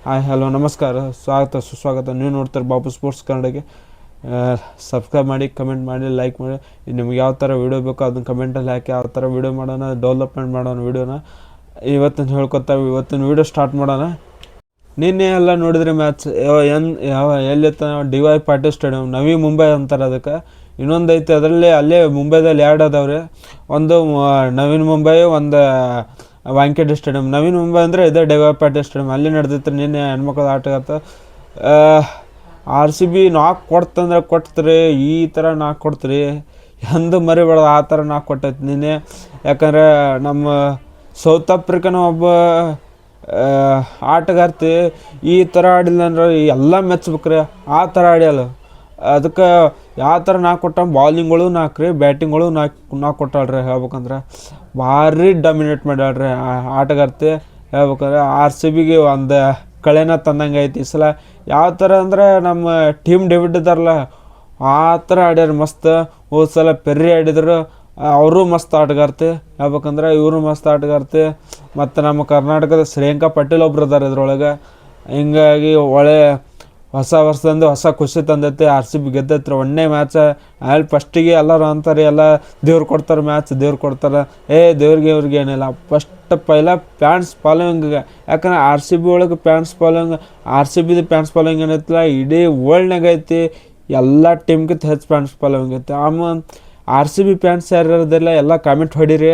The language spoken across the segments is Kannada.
ಹಾಯ್ ಹಲೋ ನಮಸ್ಕಾರ, ಸ್ವಾಗತ ಸುಸ್ವಾಗತ. ನೀವು ನೋಡ್ತಾರೆ ಬಾಬು ಸ್ಪೋರ್ಟ್ಸ್ ಕನ್ನಡಕ್ಕೆ. ಸಬ್ಸ್ಕ್ರೈಬ್ ಮಾಡಿ, ಕಮೆಂಟ್ ಮಾಡಿ, ಲೈಕ್ ಮಾಡಿ. ನಿಮ್ಗೆ ಯಾವ ಥರ ವೀಡಿಯೋ ಬೇಕೋ ಅದನ್ನ ಕಮೆಂಟಲ್ಲಿ ಹಾಕಿ. ಯಾವ ಥರ ವೀಡಿಯೋ ಮಾಡೋಣ, ಡೆವಲಪ್ಮೆಂಟ್ ಮಾಡೋಣ ವೀಡಿಯೋನ ಇವತ್ತಿನ ಹೇಳ್ಕೊತಾ. ಇವತ್ತಿನ ವೀಡಿಯೋ ಸ್ಟಾರ್ಟ್ ಮಾಡೋಣ. ನಿನ್ನೆ ಎಲ್ಲ ನೋಡಿದ್ರೆ ಮ್ಯಾಚ್ ಎಲ್ಲಿತ್ತ? D Y Patil stadium, Navi Mumbai ಅಂತಾರೆ ಅದಕ್ಕೆ. ಇನ್ನೊಂದು ಐತೆ ಅದರಲ್ಲಿ, ಅಲ್ಲೇ ಮುಂಬೈದಲ್ಲಿ ಎರಡು ಅದಾವ್ರಿ. ಒಂದು ನವೀನ್ ಮುಂಬೈ, ಒಂದು ವಾಂಖೇಡೆ ಸ್ಟೇಡಿಯಂ. ನವೀನ್ ಮುಂಬೈ ಅಂದರೆ ಇದೇ ಡಿ ವೈ ಪಾಟೀಲ್ ಸ್ಟೇಡಿಯಂ. ಅಲ್ಲಿ ನಡೆದಿತ್ತು ನಿನ್ನೆ ಹೆಣ್ಮಕ್ಳು ಆಟ. ಆರ್ ಸಿ ಬಿ ನಾಕ್ ಕೊಡ್ತಂದ್ರೆ ಕೊಡ್ತೀರಿ, ಈ ಥರ ನಾಕ್ ಕೊಡ್ತೀರಿ, ಎಂದು ಮರಿಬೇಡ ಆ ಥರ ನಾಕ್ ಕೊಟ್ಟೈತಿ ನಿನ್ನೆ. ಯಾಕಂದರೆ ನಮ್ಮ ಸೌತ್ ಆಫ್ರಿಕನ ಒಬ್ಬ ಆಟಗಾರ್ತಿ ಈ ಥರ ಆಡಿಲ್ಲ ಅಂದ್ರೆ ಎಲ್ಲ ಮೆಚ್ಚಬೇಕ್ರಿ. ಆ ಥರ ಆಡ್ಯಲ್ಲ. ಅದಕ್ಕೆ ಯಾವ ಥರ ನಾಲ್ಕು ಕೊಟ್ಟ, ಬಾಲಿಂಗ್ಗಳು ನಾಲ್ಕು ರೀ, ಬ್ಯಾಟಿಂಗ್ಗಳು ನಾಲ್ಕು ಕೊಟ್ಟಾಳ್ರಿ. ಹೇಳ್ಬೇಕಂದ್ರೆ ಭಾರಿ ಡಾಮಿನೇಟ್ ಮಾಡ್ಯಾಳ್ರಿ ಆಟಗಾರ್ತಿ. ಹೇಳ್ಬೇಕಂದ್ರೆ ಆರ್ ಸಿ ಬಿಗೆ ಒಂದು ಕಳೆನ ತಂದಂಗೆ ಐತಿ ಈ ಸಲ. ಯಾವ ಥರ ಅಂದ್ರೆ ನಮ್ಮ ಟೀಮ್ ಡೇವಿಡ್ ಇದ್ದಾರಲ್ಲ, ಆ ಥರ ಆಡ್ಯಾರ ಮಸ್ತ್. ಹೋದ ಸಲ ಪೆರ್ರಿ ಆಡಿದ್ರು, ಅವರು ಮಸ್ತ್ ಆಟಗಾರ್ತಿ. ಹೇಳ್ಬೇಕಂದ್ರೆ ಇವರು ಮಸ್ತ್ ಆಟಗಾರ್ತಿ. ಮತ್ತು ನಮ್ಮ ಕರ್ನಾಟಕದ ಶ್ರೇಯಾಂಕಾ ಪಾಟೀಲ್ ಒಬ್ರು ಇದ್ದಾರೆ ಇದ್ರೊಳಗೆ. ಹಿಂಗಾಗಿ ಒಳ್ಳೆ ಹೊಸ ವರ್ಷದಂದು ಹೊಸ ಖುಷಿ ತಂದೈತಿ. ಆರ್ ಸಿ ಬಿ ಗೆದ್ದೈತ್ರಿ, ಒಂದೇ ಮ್ಯಾಚ್. ಅಲ್ಲಿ ಫಸ್ಟಿಗೆ ಎಲ್ಲರೂ ಅಂತಾರೆ, ಎಲ್ಲ ದೇವ್ರು ಕೊಡ್ತಾರೆ ಮ್ಯಾಚ್, ದೇವ್ರು ಕೊಡ್ತಾರೆ. ದೇವ್ರಿಗೆ ಇವ್ರಿಗೆ ಏನಿಲ್ಲ. ಫಸ್ಟ್ ಪೈಲ ಫ್ಯಾನ್ಸ್ ಫಾಲೋವಿಂಗ್. ಯಾಕಂದ್ರೆ ಆರ್ ಸಿ ಬಿ ಒಳಗೆ ಫ್ಯಾನ್ಸ್ ಫಾಲೋವಿಂಗ್, ಆರ್ ಸಿ ಬಿದು ಫ್ಯಾನ್ಸ್ ಫಾಲೋವಿಂಗ್ ಏನೈತಿಲ್ಲ, ಇಡೀ ವರ್ಲ್ಡ್ನಾಗ ಐತಿ. ಎಲ್ಲ ಟೀಮ್ಗಿಂತ ಹೆಚ್ಚು ಫ್ಯಾನ್ಸ್ ಫಾಲೋವಿಂಗ್ ಐತಿ. ಆರ್ ಸಿ ಬಿ ಫ್ಯಾನ್ಸ್ ಯಾರ್ಯಾರದಿಲ್ಲ ಎಲ್ಲ ಕಾಮೆಂಟ್ ಹೊಡೀರಿ,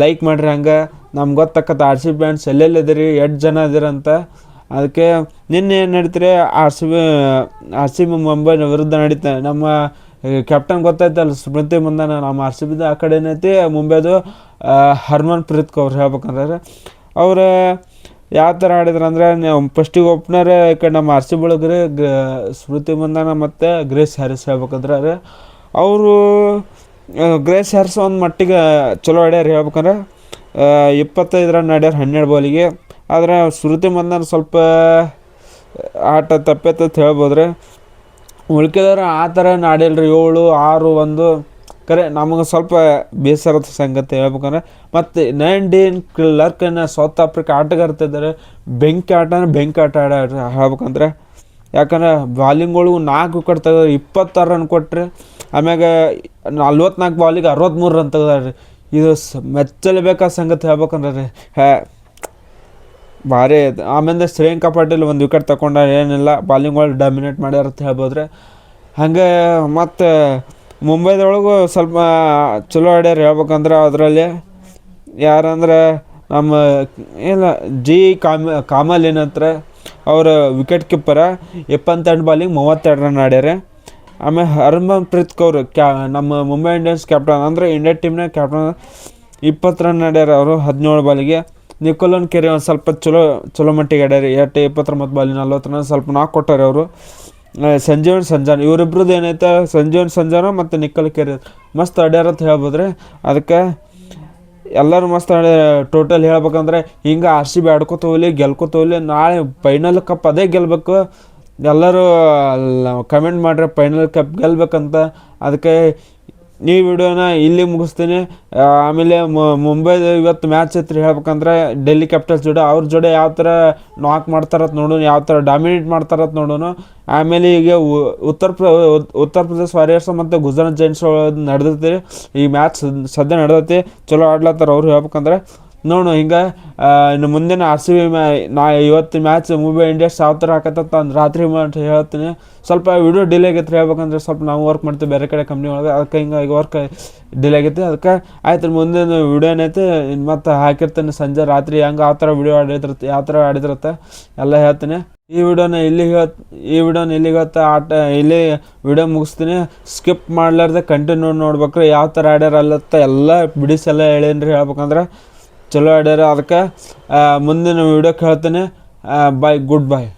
ಲೈಕ್ ಮಾಡಿರಿ. ಹಂಗೆ ನಮ್ಗೆ ಗೊತ್ತಾಕತ್ತೆ ಆರ್ ಸಿ ಬಿ ಫ್ಯಾನ್ಸ್ ಎಲ್ಲೆಲ್ಲಿದ್ದೀರಿ, ಎಷ್ಟು ಜನ ಇದೀರಂತ. ಅದಕ್ಕೆ ನಿನ್ನೆ ಏನು ನಡೀತಾರೆ, ಆರ್ ಸಿ ಬಿ ಮುಂಬೈ ವಿರುದ್ಧ ನಡೀತಾರೆ. ನಮ್ಮ ಕ್ಯಾಪ್ಟನ್ ಗೊತ್ತಾಯ್ತಲ್ಲ, ಸ್ಮೃತಿ ಮಂದನ. ನಮ್ಮ ಆರ್ ಸಿ ಬಿದು ಆ ಕಡೆ ಏನೈತಿ, ಮುಂಬೈದು ಹರ್ಮನ್ ಪ್ರೀತ್ ಕೌರ್. ಹೇಳ್ಬೇಕಂದ್ರೆ ಅವ್ರು ಯಾವ ಥರ ಆಡಿದ್ರು ಅಂದರೆ, ಫಸ್ಟಿಗೆ ಓಪನರ್ ಈ ಕಡೆ ನಮ್ಮ ಆರ್ ಸಿ ಬಿ ಒಳಗ್ರಿ ಸ್ಮೃತಿ ಮಂದನ ಮತ್ತು ಗ್ರೇಸ್ ಹ್ಯಾರಿಸ್. ಹೇಳ್ಬೇಕಂದ್ರೆ ಅವರು ಗ್ರೇಸ್ ಹ್ಯಾರಿಸ್ ಒಂದು ಮಟ್ಟಿಗೆ ಚಲೋ ಆಡ್ಯಾರ. ಹೇಳ್ಬೇಕಂದ್ರೆ 25 ರನ್ ಆಡ್ಯಾರ 12 ಬಾಲಿಗೆ. ಆದರೆ ಸ್ಮೃತಿ ಮಂದನ ಸ್ವಲ್ಪ ಆಟ ತಪ್ಪೈತಂತ ಹೇಳ್ಬೋದ್ರಿ. ಉಳ್ಕಿದವ್ರು ಆ ಥರ ಆಡಿಲ್ರಿ. 7, 6, 1 ಕರೆ ನಮಗೆ ಸ್ವಲ್ಪ ಬೇಸರದ ಸಂಗತಿ. ಹೇಳ್ಬೇಕಂದ್ರೆ ಮತ್ತು 9 ಕ್ಲರ್ಕ್ ಸೌತ್ ಆಫ್ರಿಕಾ ಆಟಗಾರ್ತಿದ್ದಾರೆ. ಬೆಂಕಿ ಆಟ ಆಡ್ಯಾರ. ಹೇಳ್ಬೇಕಂದ್ರೆ ಯಾಕಂದ್ರೆ ಬಾಲಿಂಗ್ಗಳು 4 ವಿಕೆಟ್ ತೆಗೆದ್ರೆ 26 ರನ್ ಕೊಟ್ಟರೆ. ಆಮ್ಯಾಗ 44 ಬಾಲಿಗೆ 63 ರನ್ ತೆಗ್ದಾರ್ರಿ. ಇದು ಮೆಚ್ಚಲೇಬೇಕಾದ ಸಂಗತಿ. ಹೇಳ್ಬೇಕಂದ್ರೆ ರೀ ಭಾರಿ ಐತೆ. ಆಮೇಲೆ ಶ್ರೇಯಾಂಕಾ ಪಾಟೀಲ್ 1 ವಿಕೆಟ್ ತಗೊಂಡ, ಏನಿಲ್ಲ ಬಾಲಿಂಗ್ ಒಳಗೆ ಡಾಮಿನೇಟ್ ಮಾಡ್ಯಾರ ಅಂತ ಹೇಳ್ಬೋದ್ರಿ. ಹಾಗೆ ಮತ್ತು ಮುಂಬೈದೊಳಗೂ ಸ್ವಲ್ಪ ಚಲೋ ಆಡ್ಯಾರ. ಹೇಳ್ಬೇಕಂದ್ರೆ ಅದರಲ್ಲಿ ಯಾರಂದ್ರೆ ನಮ್ಮ ಇಲ್ಲ ಕಾಮಲ್ ಏನಂತಾರೆ, ಅವರು ವಿಕೆಟ್ ಕೀಪರ. 22 ಬಾಲಿಗೆ 32 ರನ್ ಆಡ್ಯಾರ. ಆಮೇಲೆ ಹರ್ಮನ್ ಪ್ರೀತ್ ಕೌರ್ ನಮ್ಮ ಮುಂಬೈ ಇಂಡಿಯನ್ಸ್ ಕ್ಯಾಪ್ಟನ್, ಅಂದರೆ ಇಂಡಿಯಾ ಟೀಮ್ನ ಕ್ಯಾಪ್ಟನ್. 20 ರನ್ ಆಡ್ಯಾರ ಅವರು 17 ಬಾಲಿಗೆ. ನಿಕೋಲನ್ ಕೆರಿ ಒಂದು ಸ್ವಲ್ಪ ಚಲೋ ಮಟ್ಟಿಗೆ ಆಡ್ಯಾರ. 29 ಬಾಲಿಗೆ 40 ರನ್, ಸ್ವಲ್ಪ ನಾಲ್ಕು ಕೊಟ್ಟಾರೆ ಅವರು. ಸಂಜೀವನ್ ಸಂಜಾನ್ ಇವರಿಬ್ರದ್ದು ಏನೈತೆ, ಸಂಜೀವನ್ ಸಂಜಾನ ಮತ್ತು ನಿಕೋಲ್ ಕೆರಿ ಮಸ್ತ್ ಆಡ್ಯಾರ ಅಂತ ಹೇಳ್ಬೋದ್ರಿ. ಅದಕ್ಕೆ ಎಲ್ಲರೂ ಮಸ್ತ್ ಆಡ್ಯಾರ. ಟೋಟಲ್ ಹೇಳ್ಬೇಕಂದ್ರೆ ಹಿಂಗೆ ಆರ್ ಸಿ ಬಿ ಆಡ್ಕೊತ ಹೋಗ್ಲಿ, ಗೆಲ್ಕೊತ ಹೋಗ್ಲಿ. ನಾಳೆ ಫೈನಲ್ ಕಪ್ ಅದೇ ಗೆಲ್ಲಬೇಕು. ಎಲ್ಲರೂ ಕಮೆಂಟ್ ಮಾಡ್ರಿ ಫೈನಲ್ ಕಪ್ ಗೆಲ್ಬೇಕಂತ. ಅದಕ್ಕೆ ಈ ವಿಡಿಯೋನ ಇಲ್ಲಿ ಮುಗಿಸ್ತೀನಿ. ಆಮೇಲೆ ಮುಂಬೈದು ಇವತ್ತು ಮ್ಯಾಚ್ ಐತ್ರಿ. ಹೇಳ್ಬೇಕಂದ್ರೆ ಡೆಲ್ಲಿ ಕ್ಯಾಪಿಟಲ್ಸ್ ಅವ್ರ ಜೋಡಿ ಯಾವ ಥರ ನಾಕ್ ಮಾಡ್ತಾರತ್ ನೋಡೋಣ, ಯಾವ ಥರ ಡಾಮಿನೇಟ್ ಮಾಡ್ತಾರತ್ ನೋಡೋಣ. ಆಮೇಲೆ ಈಗ ಉತ್ತರ ಪ್ರದೇಶ್ ವಾರಿಯರ್ಸ್ ಮತ್ತು ಗುಜರಾತ್ ಜೈಂಟ್ಸ್ ನಡೆದೈತಿ. ಈ ಮ್ಯಾಚ್ ಸದ್ಯ ನಡೆದೈತಿ. ಚಲೋ ಆಡ್ಲತ್ತಾರ ಅವ್ರು. ಹೇಳ್ಬೇಕಂದ್ರೆ ನೋಡು ಹಿಂಗೆ ಇನ್ನು ಮುಂದಿನ ಆರ್ ಸಿ ಬಿ ಇವತ್ತು ಮ್ಯಾಚ್ ಮುಂಬೈ ಇಂಡಿಯನ್ಸ್ ಯಾವ ಥರ ಹಾಕತ್ತ ರಾತ್ರಿ ಹೇಳ್ತೀನಿ. ಸ್ವಲ್ಪ ವಿಡಿಯೋ ಡಿಲೇ ಆಗೈತೆ. ಹೇಳ್ಬೇಕಂದ್ರೆ ಸ್ವಲ್ಪ ನಾವು ವರ್ಕ್ ಮಾಡ್ತೀವಿ ಬೇರೆ ಕಡೆ ಕಂಪ್ನಿ ಒಳಗೆ, ಅದಕ್ಕೆ ಹಿಂಗೆ ವರ್ಕ್ ಡಿಲೇ ಆಗೈತೆ. ಅದಕ್ಕೆ ಆಯ್ತು, ಮುಂದಿನ ವಿಡಿಯೋ ಏನೈತೆ ಮತ್ತು ಹಾಕಿರ್ತೀನಿ ಸಂಜೆ ರಾತ್ರಿ ಹೆಂಗೆ ಯಾವ ಥರ ವಿಡಿಯೋ ಆಡಿದಿರುತ್ತೆ, ಯಾವ ಥರ ಆಡಿದಿರುತ್ತೆ ಎಲ್ಲ ಹೇಳ್ತೀನಿ. ಈ ವಿಡಿಯೋನ ಇಲ್ಲಿಗೆ ಇಲ್ಲಿ ವಿಡಿಯೋ ಮುಗಿಸ್ತೀನಿ. ಸ್ಕಿಪ್ ಮಾಡ್ಲಾರ್ದೆ ಕಂಟಿನ್ಯೂ ನೋಡ್ಬೇಕ್ರಿ. ಯಾವ ಥರ ಆಡ್ಯಾರ ಅಲ್ಲತ್ತ ಎಲ್ಲ ಬಿಡಿಸೆಲ್ಲ ಹೇಳೇನ್ರಿ. ಹೇಳ್ಬೇಕಂದ್ರೆ ಚಲೋ ಆಡ್ಯಾರ. ಅದಕ್ಕೆ ಮುಂದಿನ ವಿಡಿಯೋಕ್ಕೆ ಹೇಳ್ತೀನಿ. ಬಾಯ್, ಗುಡ್ ಬಾಯ್.